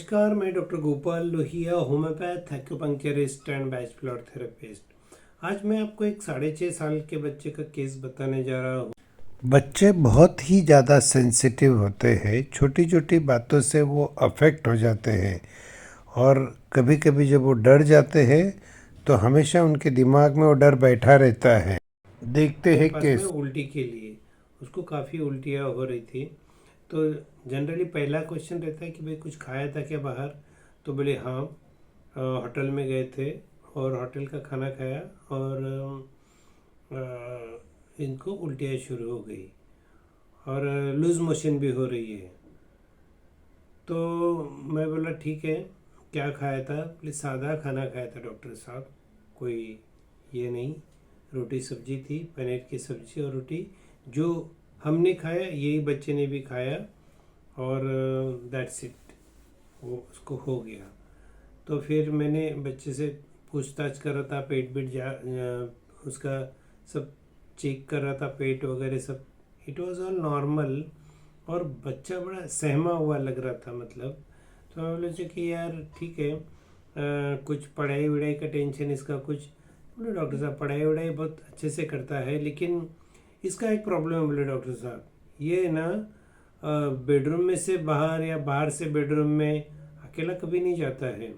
नमस्कार, मैं doctor Gopal Lohia, homeopath, acupuncturist and batch floor therapist. आज मैं आपको एक 6.5 साल के बच्चे का केस बताने जा रहा हूँ। बच्चे बहुत ही ज़्यादा सेंसिटिव होते हैं, छोटी छोटी बातों से वो अफेक्ट हो जाते हैं और कभी कभी जब वो डर जाते हैं तो हमेशा उनके दिमाग में वो डर बैठा रहता है। देखते हैं केस में उल्टी के लिए उसको काफ़ी उल्टियाँ हो रही थी। तो जनरली पहला क्वेश्चन रहता है कि भाई कुछ खाया था क्या बाहर, तो बोले हाँ, होटल में गए थे और होटल का खाना खाया और इनको उल्टियाँ शुरू हो गई और लूज़ मोशन भी हो रही है। तो मैं बोला ठीक है, क्या खाया था? बोले सादा खाना खाया था डॉक्टर साहब, कोई ये नहीं, रोटी सब्जी थी, पनीर की सब्जी और रोटी। जो हमने खाया यही बच्चे ने भी खाया और दैट्स इट, वो उसको हो गया। तो फिर मैंने बच्चे से पूछताछ कर रहा था, पेट बीट उसका सब चेक कर रहा था, पेट वगैरह सब, इट वाज ऑल नॉर्मल और बच्चा बड़ा सहमा हुआ लग रहा था। मतलब तो मैं बोले कि यार ठीक है, कुछ पढ़ाई वढ़ाई का टेंशन इसका कुछ। बोले डॉक्टर साहब पढ़ाई वढ़ाई बहुत अच्छे से करता है, लेकिन इसका एक प्रॉब्लम है। बोले डॉक्टर साहब ये ना बेडरूम में से बाहर या बाहर से बेडरूम में अकेला कभी नहीं जाता है,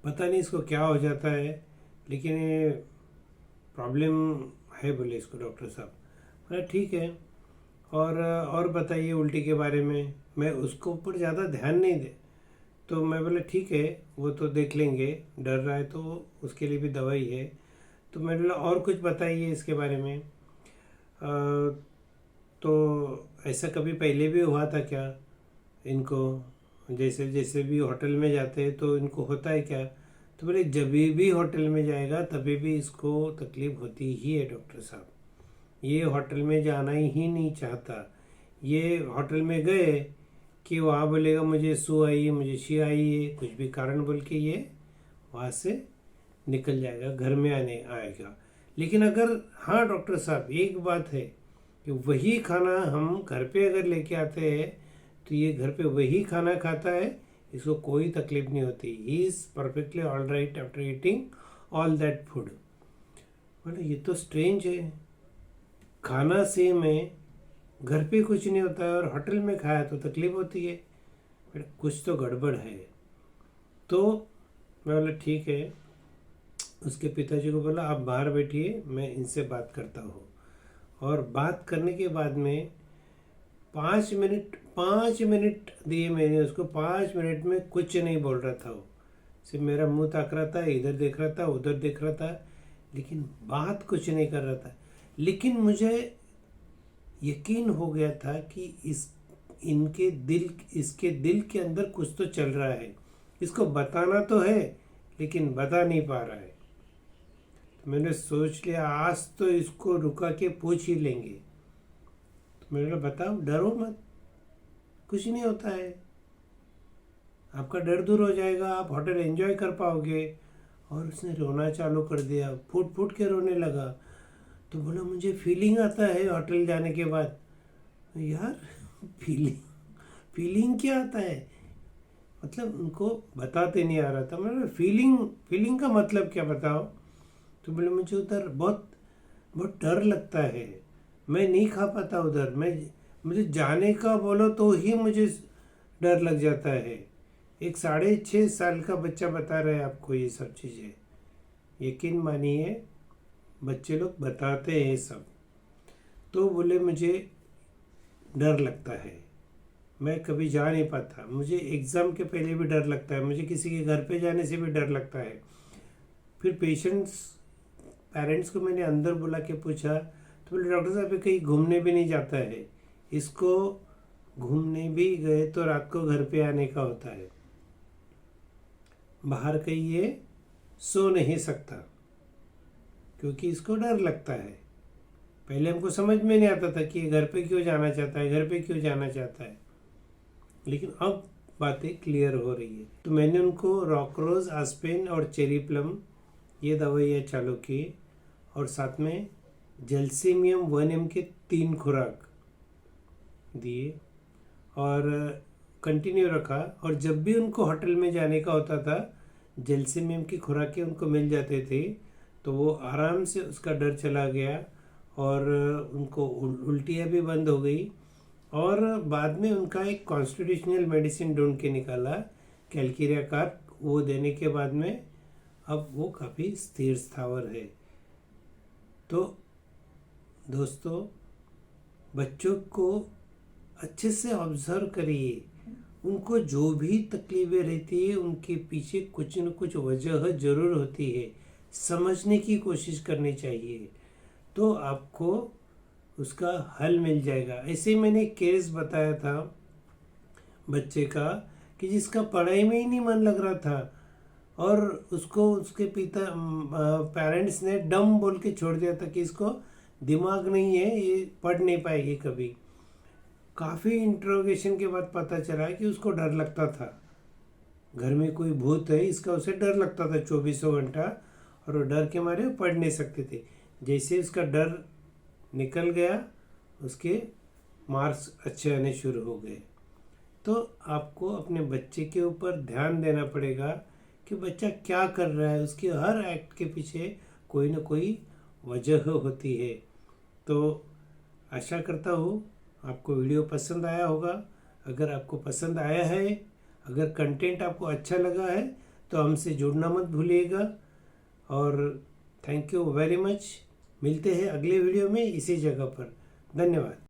पता नहीं इसको क्या हो जाता है, लेकिन ये प्रॉब्लम है बोले इसको डॉक्टर साहब। बोला ठीक है, और बताइए उल्टी के बारे में। मैं उसको ऊपर ज़्यादा ध्यान नहीं दे, तो मैं बोला ठीक है, वो तो देख लेंगे, डर रहा है तो उसके लिए भी दवाई है। तो मैंने बोला और कुछ बताइए इसके बारे में। तो ऐसा कभी पहले भी हुआ था क्या इनको? जैसे जैसे भी होटल में जाते हैं तो इनको होता है क्या? तो बोले जब भी होटल में जाएगा तभी भी इसको तकलीफ होती ही है डॉक्टर साहब। ये होटल में जाना ही नहीं चाहता। ये होटल में गए कि वहाँ बोलेगा मुझे सू आई है, मुझे शी आई है, कुछ भी कारण बोल के ये वहाँ से निकल जाएगा, घर में आने आएगा। लेकिन अगर हाँ डॉक्टर साहब एक बात है कि वही खाना हम घर पे अगर लेके आते हैं तो ये घर पे वही खाना खाता है, इसको कोई तकलीफ नहीं होती। He is perfectly all right after eating all that food. बोले ये तो स्ट्रेंज है, खाना सेम है, घर पे कुछ नहीं होता है और होटल में खाया तो तकलीफ होती है। बोले कुछ तो गड़बड़ है। तो मैं बोला ठीक है, उसके पिताजी को बोला आप बाहर बैठिए, मैं इनसे बात करता हूँ। और बात करने के बाद में 5 मिनट दिए मैंने उसको। 5 मिनट में कुछ नहीं बोल रहा था वो, सिर्फ मेरा मुंह ताक रहा था, इधर देख रहा था, उधर देख रहा था, लेकिन बात कुछ नहीं कर रहा था। लेकिन मुझे यकीन हो गया था कि इसके दिल के अंदर कुछ तो चल रहा है, इसको बताना तो है लेकिन बता नहीं पा रहा है। तो मैंने सोच लिया आज तो इसको रुका के पूछ ही लेंगे। तो मैंने बोला बताओ, डरो मत, कुछ नहीं होता है, आपका डर दूर हो जाएगा, आप होटल एंजॉय कर पाओगे। और उसने रोना चालू कर दिया, फूट फूट के रोने लगा। तो बोला मुझे फीलिंग आता है होटल जाने के बाद। यार फीलिंग फीलिंग क्या आता है? मतलब उनको बताते नहीं आ रहा था। मतलब फीलिंग का मतलब क्या बताओ? तो बोले मुझे उधर बहुत बहुत डर लगता है, मैं नहीं खा पाता उधर, मुझे जाने का बोलो तो ही मुझे डर लग जाता है। एक 6.5 साल का बच्चा बता रहा है आपको ये सब चीज़ें। यकीन मानिए बच्चे लोग बताते हैं सब। तो बोले मुझे डर लगता है, मैं कभी जा नहीं पाता, मुझे एग्ज़ाम के पहले भी डर लगता है, मुझे किसी के घर पे जाने से भी डर लगता है। फिर पेरेंट्स को मैंने अंदर बुला के पूछा तो बोले डॉक्टर साहब कहीं घूमने भी नहीं जाता है, इसको घूमने भी गए तो रात को घर पे आने का होता है, बाहर कहीं ये सो नहीं सकता क्योंकि इसको डर लगता है। पहले हमको समझ में नहीं आता था कि ये घर पे क्यों जाना चाहता है, घर पे क्यों जाना चाहता है, लेकिन अब बातें क्लियर हो रही है। तो मैंने उनको रॉकरोज, आस्पेन और चेरी प्लम ये दवाइयाँ चालू की और साथ में जैल्सीमियम 1 mg के 3 खुराक दिए और कंटिन्यू रखा, और जब भी उनको होटल में जाने का होता था, जैल्सीमियम की खुराकें उनको मिल जाते थे, तो वो आराम से उसका डर चला गया और उनको उल्टियाँ भी बंद हो गई। और बाद में उनका एक कॉन्स्टिट्यूशनल मेडिसिन ढूंढ के निकाला, कैलकिरिया कार्प, वो देने के बाद में अब वो काफ़ी स्थिर स्थावर है। तो दोस्तों, बच्चों को अच्छे से ऑब्जर्व करिए, उनको जो भी तकलीफें रहती है उनके पीछे कुछ न कुछ वजह ज़रूर होती है, समझने की कोशिश करनी चाहिए, तो आपको उसका हल मिल जाएगा। ऐसे ही मैंने एक केस बताया था बच्चे का कि जिसका पढ़ाई में ही नहीं मन लग रहा था, और उसको उसके पेरेंट्स ने डम बोल के छोड़ दिया था कि इसको दिमाग नहीं है, ये पढ़ नहीं पाएगी कभी। काफ़ी इंट्रोगेशन के बाद पता चला कि उसको डर लगता था, घर में कोई भूत है इसका उसे डर लगता था 24 घंटा, और वो डर के मारे वो पढ़ नहीं सकते थे। जैसे उसका डर निकल गया, उसके मार्क्स अच्छे आने शुरू हो गए। तो आपको अपने बच्चे के ऊपर ध्यान देना पड़ेगा कि बच्चा क्या कर रहा है, उसके हर एक्ट के पीछे कोई ना कोई वजह होती है। तो आशा करता हूँ आपको वीडियो पसंद आया होगा। अगर आपको पसंद आया है, अगर कंटेंट आपको अच्छा लगा है, तो हमसे जुड़ना मत भूलिएगा। और थैंक यू वेरी मच। मिलते हैं अगले वीडियो में इसी जगह पर। धन्यवाद।